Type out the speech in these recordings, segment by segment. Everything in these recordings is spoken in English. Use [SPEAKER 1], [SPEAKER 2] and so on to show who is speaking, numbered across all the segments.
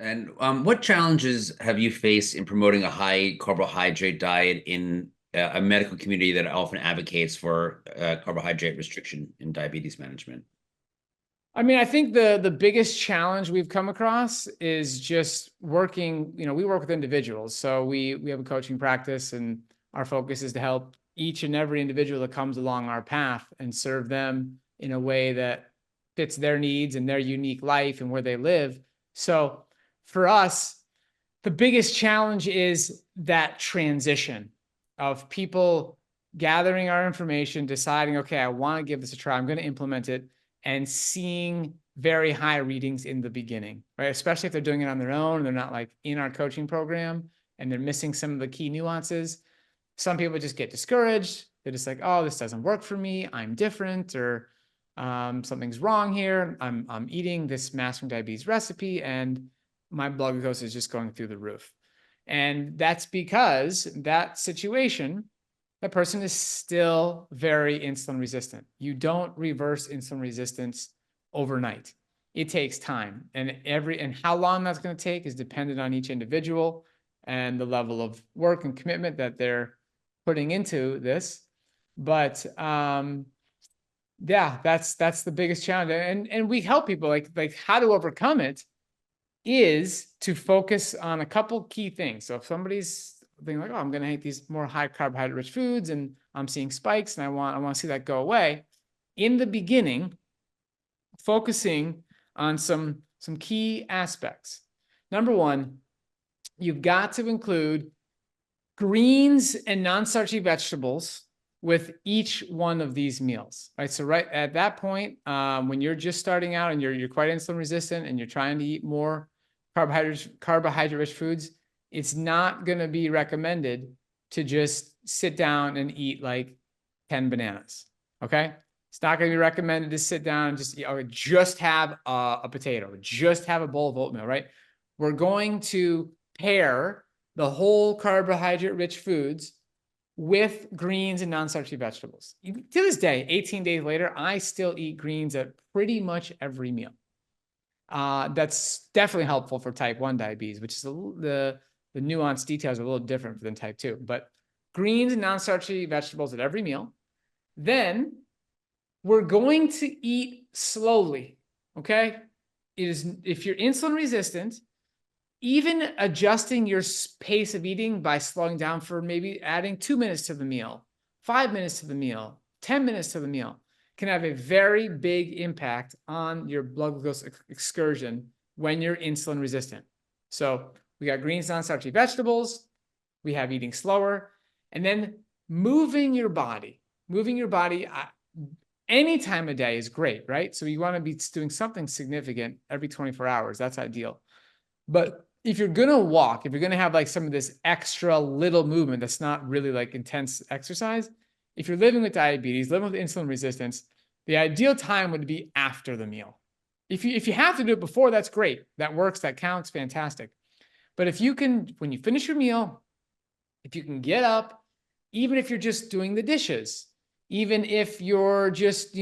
[SPEAKER 1] And what challenges have you faced in promoting a high carbohydrate diet in a medical community that often advocates for carbohydrate restriction in diabetes management?
[SPEAKER 2] I mean, I think the biggest challenge we've come across is just working, we work with individuals. So we have a coaching practice, and our focus is to help each and every individual that comes along our path and serve them in a way that fits their needs and their unique life and where they live. So for us, the biggest challenge is that transition of people gathering our information, deciding, okay, I want to give this a try, I'm going to implement it, and seeing very high readings in the beginning, right? Especially if they're doing it on their own, they're not like in our coaching program and they're missing some of the key nuances. Some people just get discouraged. They're just like, oh, this doesn't work for me. I'm different, or something's wrong here. I'm eating this mastering diabetes recipe and my blood glucose is just going through the roof. And that's because that situation, that person is still very insulin resistant. You don't reverse insulin resistance overnight. It takes time. And how long that's going to take is dependent on each individual and the level of work and commitment that they're putting into this. But yeah, that's the biggest challenge. And we help people like how to overcome it is to focus on a couple key things. So if somebody's thinking like, oh, I'm going to eat these more high carbohydrate rich foods and I'm seeing spikes and I want to see that go away. In the beginning, focusing on some key aspects. Number one, you've got to include greens and non-starchy vegetables with each one of these meals, right? So right at that point, when you're just starting out and you're quite insulin resistant and you're trying to eat more carbohydrate-rich foods, it's not going to be recommended to just sit down and eat like 10 bananas, okay? It's not going to be recommended to sit down and just have a potato, just have a bowl of oatmeal, right? We're going to pair the whole carbohydrate-rich foods with greens and non-starchy vegetables. To this day, 18 days later, I still eat greens at pretty much every meal. That's definitely helpful for type 1 diabetes, which is the nuanced details are a little different than type 2. But greens and non-starchy vegetables at every meal. Then we're going to eat slowly, okay? If you're insulin resistant, even adjusting your pace of eating by slowing down for maybe adding 2 minutes to the meal, 5 minutes to the meal, 10 minutes to the meal can have a very big impact on your blood glucose excursion when you're insulin resistant. So we got greens, non-starchy vegetables, we have eating slower, and then moving your body. Moving your body any time of day is great, right? So you want to be doing something significant every 24 hours. That's ideal. But if you're going to walk, if you're going to have like some of this extra little movement that's not really like intense exercise, if you're living with diabetes, living with insulin resistance, the ideal time would be after the meal. If you have to do it before, that's great. That works, that counts, fantastic. But if you can, when you finish your meal, if you can get up, even if you're just doing the dishes, even if you're just,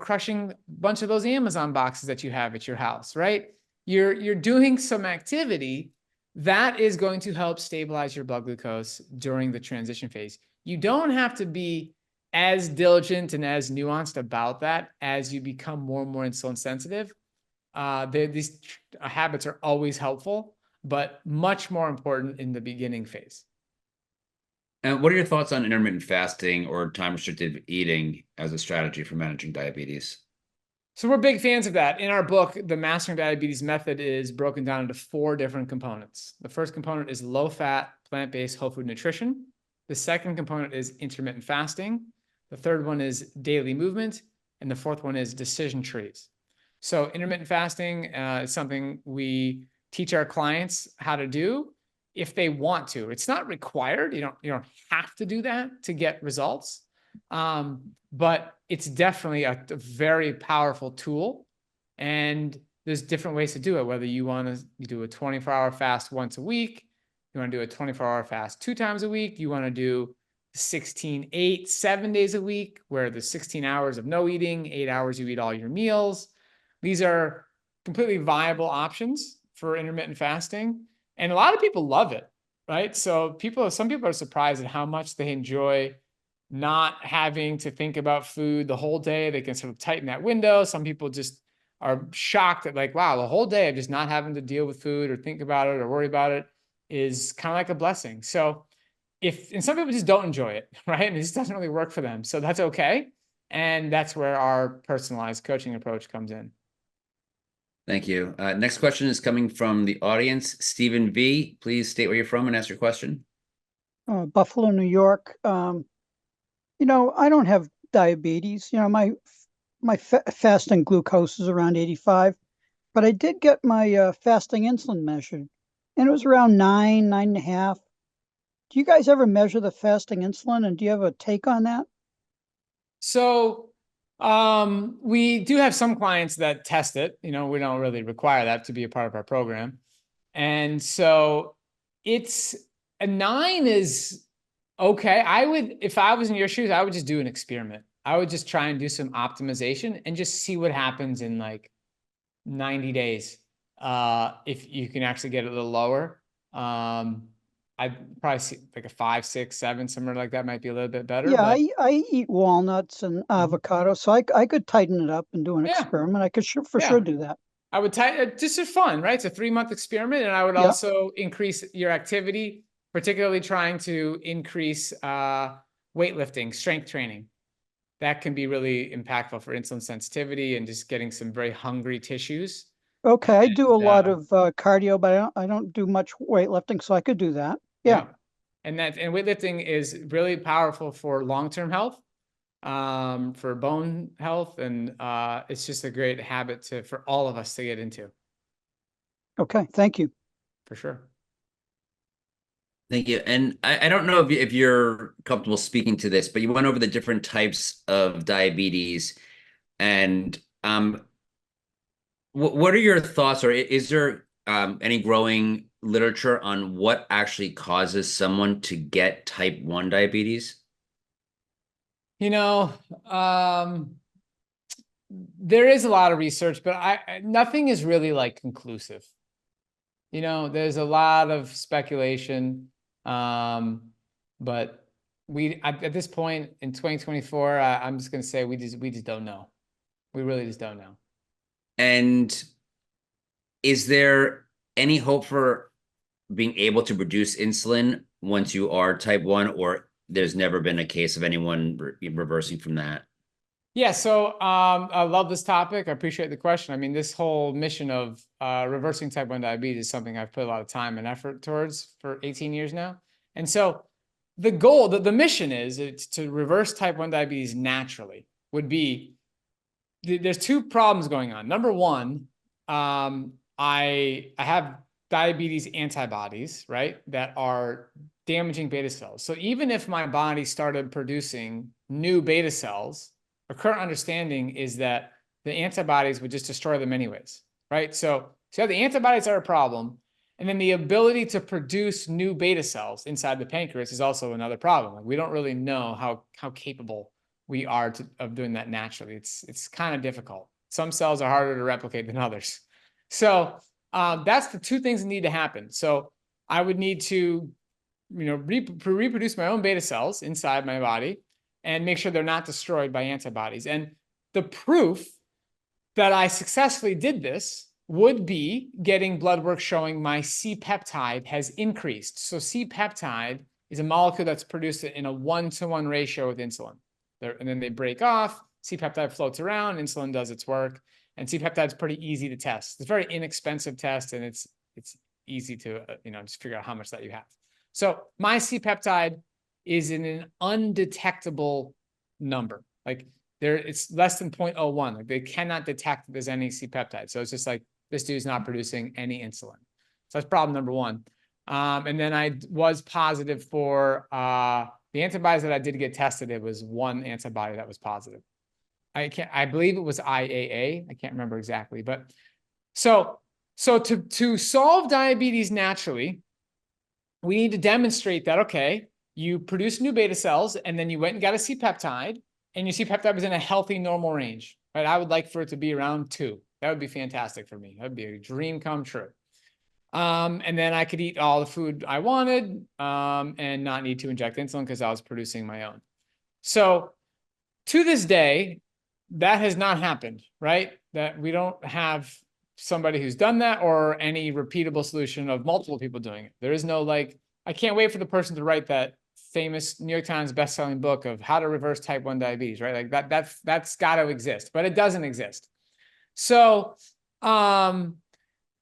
[SPEAKER 2] crushing a bunch of those Amazon boxes that you have at your house, right? You're doing some activity that is going to help stabilize your blood glucose during the transition phase. You don't have to be as diligent and as nuanced about that as you become more and more insulin sensitive. These habits are always helpful, but much more important in the beginning phase.
[SPEAKER 1] And what are your thoughts on intermittent fasting or time-restricted eating as a strategy for managing diabetes?
[SPEAKER 2] So we're big fans of that. In our book, the Mastering Diabetes Method is broken down into 4 different components. The first component is low-fat, plant-based whole food nutrition. The second component is intermittent fasting. The third one is daily movement. And the fourth one is decision trees. So intermittent fasting is something we teach our clients how to do if they want to. It's not required. You don't have to do that to get results. But it's definitely a very powerful tool, and there's different ways to do it. Whether you want to do a 24-hour fast once a week, you want to do a 24-hour fast 2 times a week, you want to do 16-8, 7 days a week, where there's 16 hours of no eating, 8 hours you eat all your meals. These are completely viable options for intermittent fasting, and a lot of people love it, right? So some people are surprised at how much they enjoy not having to think about food the whole day. They can sort of tighten that window. Some people just are shocked at like, wow, the whole day of just not having to deal with food or think about it or worry about it is kind of like a blessing. So and some people just don't enjoy it, right? And it just doesn't really work for them. So that's okay. And that's where our personalized coaching approach comes in.
[SPEAKER 3] Thank you. Next question is coming from the audience. Stephen V, please state where you're from and ask your question.
[SPEAKER 4] Buffalo, New York. I don't have diabetes. My fasting glucose is around 85, but I did get my fasting insulin measured, and it was around 9.5. Do you guys ever measure the fasting insulin, and do you have a take on that?
[SPEAKER 2] So we do have some clients that test it. We don't really require that to be a part of our program. And so a 9 is okay. If I was in your shoes, I would just do an experiment. I would just try and do some optimization and just see what happens in like 90 days. If you can actually get it a little lower. I'd probably see like a 5, 6, 7, somewhere like that might be a little bit better.
[SPEAKER 4] Yeah,
[SPEAKER 2] but...
[SPEAKER 4] I eat walnuts and avocado, so I could tighten it up and do an experiment. I could sure do that.
[SPEAKER 2] I would just for fun, right? It's a 3-month experiment, and I would also increase your activity, particularly trying to increase weightlifting, strength training. That can be really impactful for insulin sensitivity and just getting some very hungry tissues.
[SPEAKER 4] Okay, I do a lot of cardio, but I don't do much weightlifting, so I could do that. Yeah.
[SPEAKER 2] And weightlifting is really powerful for long-term health, for bone health, and it's just a great habit for all of us to get into.
[SPEAKER 4] Okay, thank you.
[SPEAKER 2] For sure.
[SPEAKER 3] Thank you. And I don't know if you're comfortable speaking to this, but you went over the different types of diabetes, and what are your thoughts, or is there any growing literature on what actually causes someone to get type 1 diabetes?
[SPEAKER 2] There is a lot of research, but nothing is really like conclusive. There's a lot of speculation, but at this point in 2024, I'm just going to say we just don't know. We really just don't know.
[SPEAKER 3] And is there any hope for being able to produce insulin once you are type 1, or there's never been a case of anyone reversing from that?
[SPEAKER 2] Yeah, so I love this topic. I appreciate the question. I mean, this whole mission of reversing type 1 diabetes is something I've put a lot of time and effort towards for 18 years now. And so the goal, the mission is to reverse type 1 diabetes naturally. There's 2 problems going on. Number one, I have diabetes antibodies, right, that are damaging beta cells. So even if my body started producing new beta cells, our current understanding is that the antibodies would just destroy them anyways, right? So the antibodies are a problem, and then the ability to produce new beta cells inside the pancreas is also another problem. Like, we don't really know how capable we are of doing that naturally. It's kind of difficult. Some cells are harder to replicate than others. So that's the 2 things that need to happen. So I would need to, reproduce my own beta cells inside my body and make sure they're not destroyed by antibodies. And the proof that I successfully did this would be getting blood work showing my C-peptide has increased. So C-peptide is a molecule that's produced in a 1-to-1 ratio with insulin. And then they break off, C-peptide floats around, insulin does its work, and C-peptide is pretty easy to test. It's a very inexpensive test, and it's easy to just figure out how much that you have. So my C-peptide is in an undetectable number. Like it's less than 0.01. Like they cannot detect that there's any C-peptide. So it's just like this dude's not producing any insulin. So that's problem number one. And then I was positive for the antibodies that I did get tested. It was one antibody that was positive. I believe it was IAA. I can't remember exactly, but so to solve diabetes naturally, we need to demonstrate that, okay, you produce new beta cells and then you went and got a C-peptide and your C-peptide was in a healthy normal range, right? I would like for it to be around 2. That would be fantastic for me. That would be a dream come true. And then I could eat all the food I wanted, and not need to inject insulin because I was producing my own. So to this day, that has not happened, right? That we don't have somebody who's done that or any repeatable solution of multiple people doing it. There is no like, I can't wait for the person to write that famous New York Times bestselling book of how to reverse type 1 diabetes, right? Like that's got to exist, but it doesn't exist. So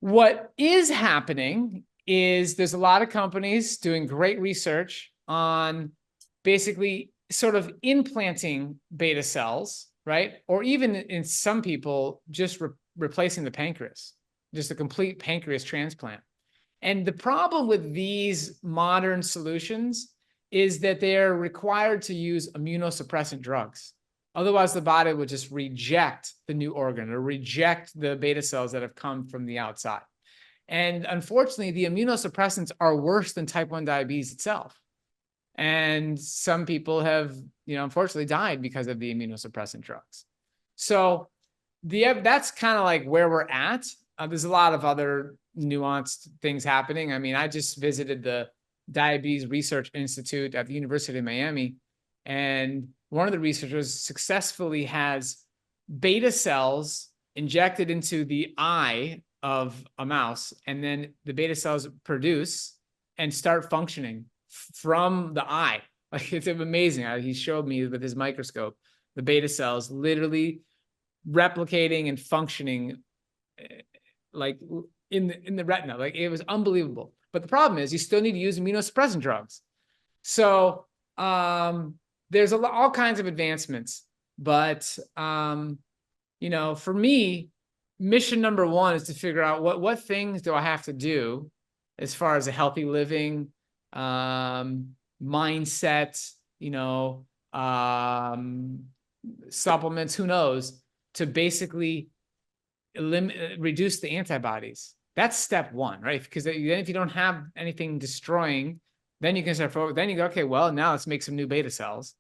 [SPEAKER 2] what is happening is there's a lot of companies doing great research on basically sort of implanting beta cells, right? Or even in some people, just replacing the pancreas, just a complete pancreas transplant. And the problem with these modern solutions is that they're required to use immunosuppressant drugs. Otherwise, the body would just reject the new organ or reject the beta cells that have come from the outside. And unfortunately, the immunosuppressants are worse than type 1 diabetes itself. And some people have, unfortunately died because of the immunosuppressant drugs. So that's kind of like where we're at. There's a lot of other nuanced things happening. I mean, I just visited the Diabetes Research Institute at the University of Miami, and one of the researchers successfully has beta cells injected into the eye of a mouse, and then the beta cells produce and start functioning from the eye. Like, it's amazing. He showed me with his microscope the beta cells literally replicating and functioning like in the retina. Like, it was unbelievable. But the problem is you still need to use immunosuppressant drugs. So there's all kinds of advancements, but for me, mission number one is to figure out what things do I have to do as far as a healthy living, mindset, supplements, who knows, to basically reduce the antibodies. That's step one, right? Because then if you don't have anything destroying, then you can start forward. Then you go, okay, well, now let's make some new beta cells.